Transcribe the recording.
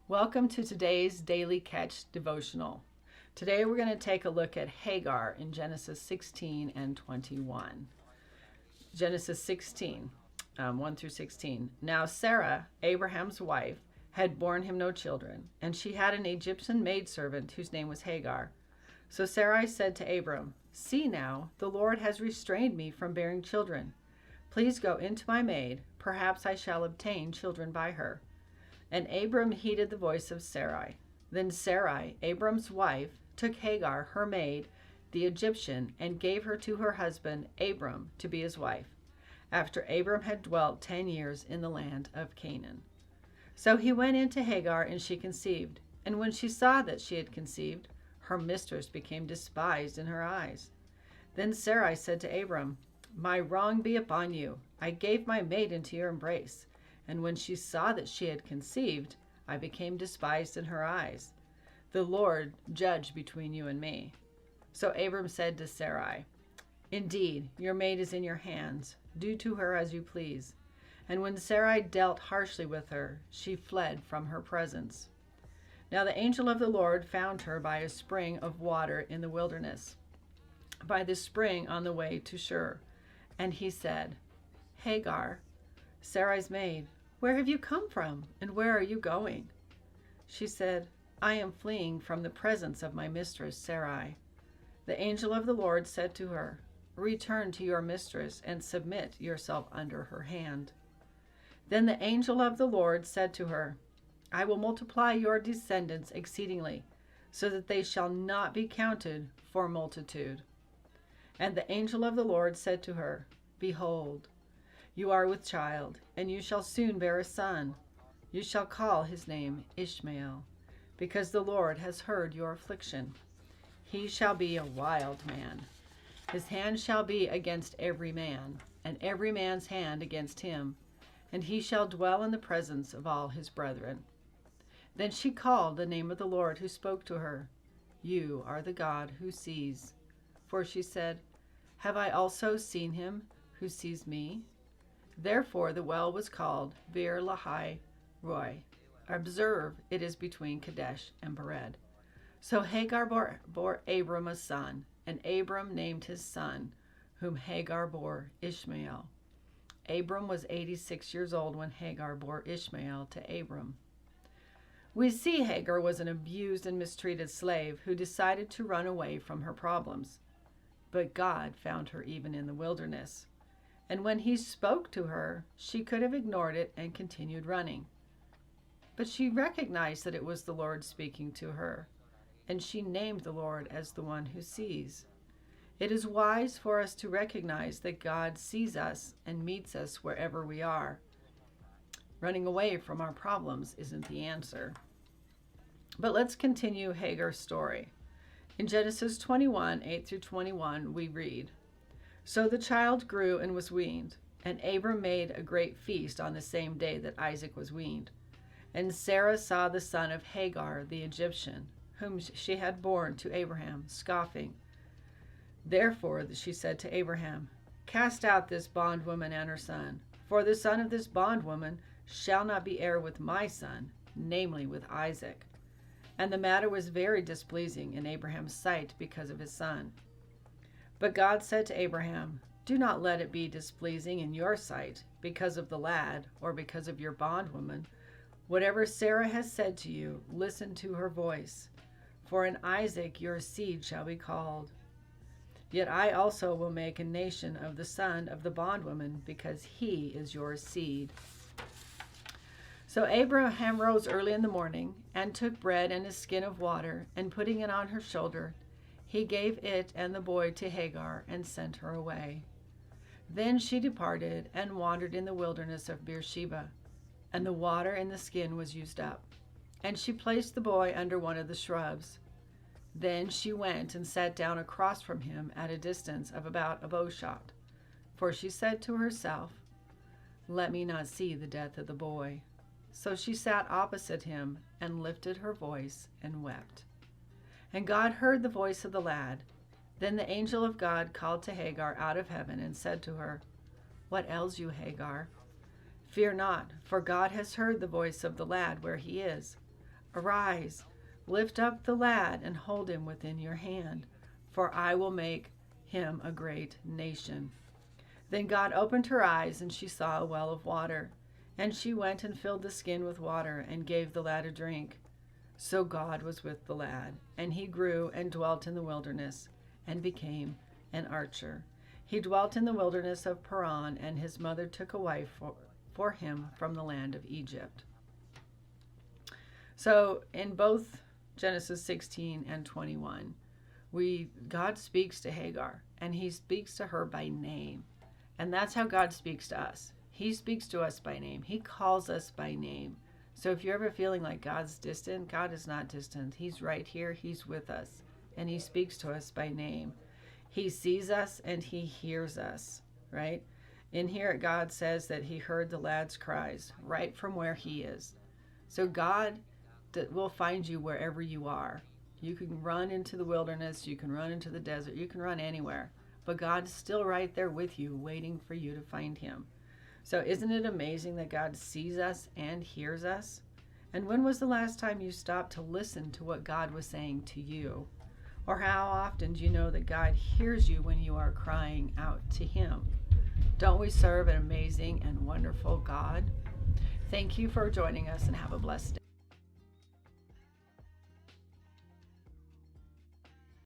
Welcome to today's Daily Catch Devotional. Today we're going to take a look at Hagar in Genesis 16 and 21. Genesis 16, 1 through 16. Now Sarah, Abraham's wife, had borne him no children, and she had an Egyptian maidservant whose name was Hagar. So Sarai said to Abram, "See now, the Lord has restrained me from bearing children. Please go into my maid, perhaps I shall obtain children by her." And Abram heeded the voice of Sarai. Then Sarai, Abram's wife, took Hagar, her maid, the Egyptian, and gave her to her husband Abram to be his wife, after Abram had dwelt 10 years in the land of Canaan. So he went in to Hagar, and she conceived. And when she saw that she had conceived, her mistress became despised in her eyes. Then Sarai said to Abram, "My wrong be upon you. I gave my maid into your embrace. And when she saw that she had conceived, I became despised in her eyes. The Lord judge between you and me." So Abram said to Sarai, "Indeed, your maid is in your hands. Do to her as you please." And when Sarai dealt harshly with her, she fled from her presence. Now the angel of the Lord found her by a spring of water in the wilderness, by the spring on the way to Shur. And he said, "Hagar, Sarai's maid, where have you come from, and where are you going?" She said, "I am fleeing from the presence of my mistress Sarai." The angel of the Lord said to her, "Return to your mistress and submit yourself under her hand." Then the angel of the Lord said to her, "I will multiply your descendants exceedingly, so that they shall not be counted for multitude." And the angel of the Lord said to her, "Behold, you are with child, and you shall soon bear a son. You shall call his name Ishmael, because the Lord has heard your affliction. He shall be a wild man. His hand shall be against every man, and every man's hand against him, and he shall dwell in the presence of all his brethren." Then she called the name of the Lord who spoke to her, "You are the God who sees." For she said, "Have I also seen him who sees me?" Therefore the well was called Beer Lahai Roi. Observe, it is between Kadesh and Bered. So Hagar bore Abram a son, and Abram named his son, whom Hagar bore, Ishmael. Abram was 86 years old when Hagar bore Ishmael to Abram. We see Hagar was an abused and mistreated slave who decided to run away from her problems. But God found her even in the wilderness. And when he spoke to her, she could have ignored it and continued running. But she recognized that it was the Lord speaking to her, and she named the Lord as the one who sees. It is wise for us to recognize that God sees us and meets us wherever we are. Running away from our problems isn't the answer. But let's continue Hagar's story. In Genesis 21, 8 through 21, we read, "So the child grew and was weaned, and Abram made a great feast on the same day that Isaac was weaned. And Sarah saw the son of Hagar the Egyptian, whom she had borne to Abraham, scoffing. Therefore she said to Abraham, 'Cast out this bondwoman and her son, for the son of this bondwoman shall not be heir with my son, namely with Isaac.' And the matter was very displeasing in Abraham's sight because of his son. But God said to Abraham, 'Do not let it be displeasing in your sight because of the lad or because of your bondwoman. Whatever Sarah has said to you, listen to her voice. For in Isaac your seed shall be called. Yet I also will make a nation of the son of the bondwoman, because he is your seed.' So Abraham rose early in the morning and took bread and a skin of water, and putting it on her shoulder, he gave it and the boy to Hagar and sent her away. Then she departed and wandered in the wilderness of Beersheba, and the water in the skin was used up. And she placed the boy under one of the shrubs. Then she went and sat down across from him at a distance of about a bow shot. For she said to herself, 'Let me not see the death of the boy.' So she sat opposite him and lifted her voice and wept. And God heard the voice of the lad. Then the angel of God called to Hagar out of heaven and said to her, 'What ails you, Hagar? Fear not, for God has heard the voice of the lad where he is. Arise, lift up the lad and hold him within your hand, for I will make him a great nation." Then God opened her eyes, and she saw a well of water. And she went and filled the skin with water and gave the lad a drink. So God was with the lad, and he grew and dwelt in the wilderness and became an archer. He dwelt in the wilderness of Paran, and his mother took a wife for him from the land of Egypt. So in both Genesis 16 and 21, God speaks to Hagar, and he speaks to her by name. And that's how God speaks to us. He speaks to us by name. He calls us by name. So if you're ever feeling like God's distant, God is not distant. He's right here. He's with us. And he speaks to us by name. He sees us and he hears us, right? In here, God says that he heard the lad's cries right from where he is. So God will find you wherever you are. You can run into the wilderness. You can run into the desert. You can run anywhere. But God's still right there with you, waiting for you to find him. So isn't it amazing that God sees us and hears us? And when was the last time you stopped to listen to what God was saying to you? Or how often do you know that God hears you when you are crying out to him? Don't we serve an amazing and wonderful God? Thank you for joining us, and have a blessed day.